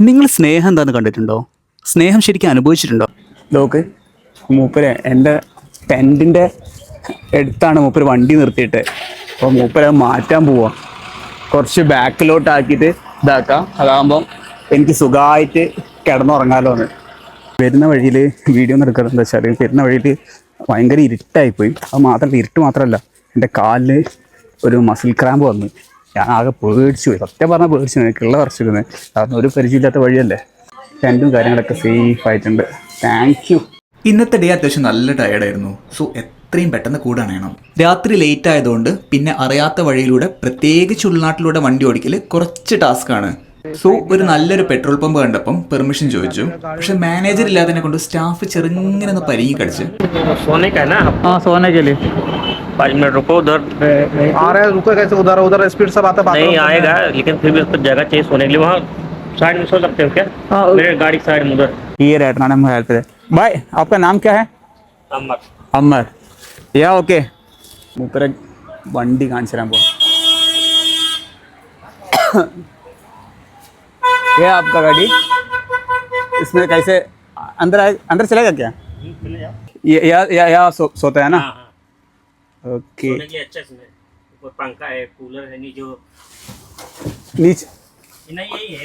നിങ്ങൾ സ്നേഹം എന്താണെന്ന് കണ്ടിട്ടുണ്ടോ? സ്നേഹം ശരിക്കും അനുഭവിച്ചിട്ടുണ്ടോ? നോക്ക് മൂപ്പര് എൻ്റെ ടെൻറ്റിൻ്റെ അടുത്താണ് മൂപ്പര് വണ്ടി നിർത്തിയിട്ട്. അപ്പോൾ മൂപ്പര് മാറ്റാൻ പോവാ. കുറച്ച് ബാക്കിലോട്ടാക്കിയിട്ട് ഇതാക്കാം. അതാകുമ്പം എനിക്ക് സുഖമായിട്ട് കിടന്നുറങ്ങാമല്ലോ എന്ന്. വരുന്ന വഴിയിൽ വീഡിയോ ഒന്നും എടുക്കുന്നത് എന്താ വെച്ചാൽ, വരുന്ന വഴിയിൽ ഭയങ്കര ഇരുട്ടായിപ്പോയി. അത് മാത്രമല്ല, ഇരുട്ട് മാത്രമല്ല, എൻ്റെ കാലിൽ ഒരു മസിൽ ക്രാമ്പ് വന്നു. ഞാൻ ആകെ പേടിച്ചു പോയി. സത്യം പറഞ്ഞാൽ പേടിച്ചു. എനിക്കുള്ള കുറച്ചിരുന്നത് കാരണം ഒരു പരിചയമില്ലാത്ത വഴിയല്ലേ. ടെൻറ്റും കാര്യങ്ങളൊക്കെ സേഫ് ആയിട്ടുണ്ട്. Thank you. ഇന്നത്തെ ഡേ അത്യാവശ്യം നല്ല ടയർഡായിരുന്നു. സോ എത്രയും പെട്ടെന്ന് കൂടാണേണം. രാത്രി ലേറ്റ് ആയതുകൊണ്ട് പിന്നെ അറിയാത്ത വഴിയിലൂടെ, പ്രത്യേകിച്ച് ഉൾനാട്ടിലൂടെ വണ്ടി ഓടിക്കൽ കുറച്ച് ടാസ്ക്കാണ്. സോ ഒരു നല്ലൊരു പെട്രോൾ പമ്പ് കണ്ടപ്പം പെർമിഷൻ ചോദിച്ചു. പക്ഷെ മാനേജർ ഇല്ലാതിനെ കൊണ്ട് സ്റ്റാഫ് ചെറുങ്ങനെ ഒന്ന് പരിങ്ങി കടിച്ച്. पाँच मिनट रुको उधर आ रहा है, रुको कैसे? उधर उधर स्पीड सब आता नहीं आएगा, लेकिन फिर भी उसको जगह चाहिए सोने के लिए. वहाँ साइड में सो सकते हो क्या? मेरे गाड़ी की साइड में उधर. ये रहना है मोबाइल पे. भाई आपका नाम क्या है? अमर. अमर. या ओके. മൂപ്പരെ വണ്ടി കാണിച്ചു തരാൻ പോവാം. ये आपका गाड़ी इसमें कैसे अंदर चलेगा क्या? ये या सोता है ना? ओके. सोने के लिए अच्छा इसमें ऊपर पंखा है, कूलर है, नीचे नीचे नहीं यही है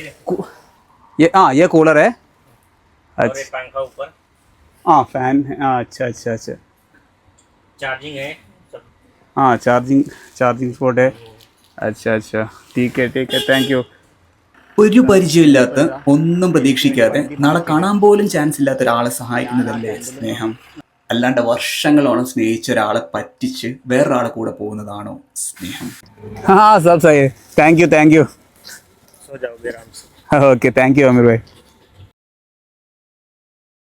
ये कूलर है. और एक पंखा ऊपर. हाँ फैन है. अच्छा अच्छा अच्छा. चार्जिंग है सब. हाँ चार्जिंग स्पॉट है. अच्छा अच्छा ठीक है थैंक यू. ഒരു പരിചയമില്ലാത്ത, ഒന്നും പ്രതീക്ഷിക്കാതെ, നാളെ കാണാൻ പോലും ചാൻസ് ഇല്ലാത്ത ഒരാളെ സഹായിക്കുന്നതല്ലേ സ്നേഹം? അല്ലാണ്ട് വർഷങ്ങളോളം സ്നേഹിച്ച ഒരാളെ പറ്റിച്ച് വേറൊരാളെ കൂടെ പോകുന്നതാണോ സ്നേഹം? हाँ सब सही है. थैंक यू सो जाओगे आराम से. ओके थैंक यू अमीर भाई.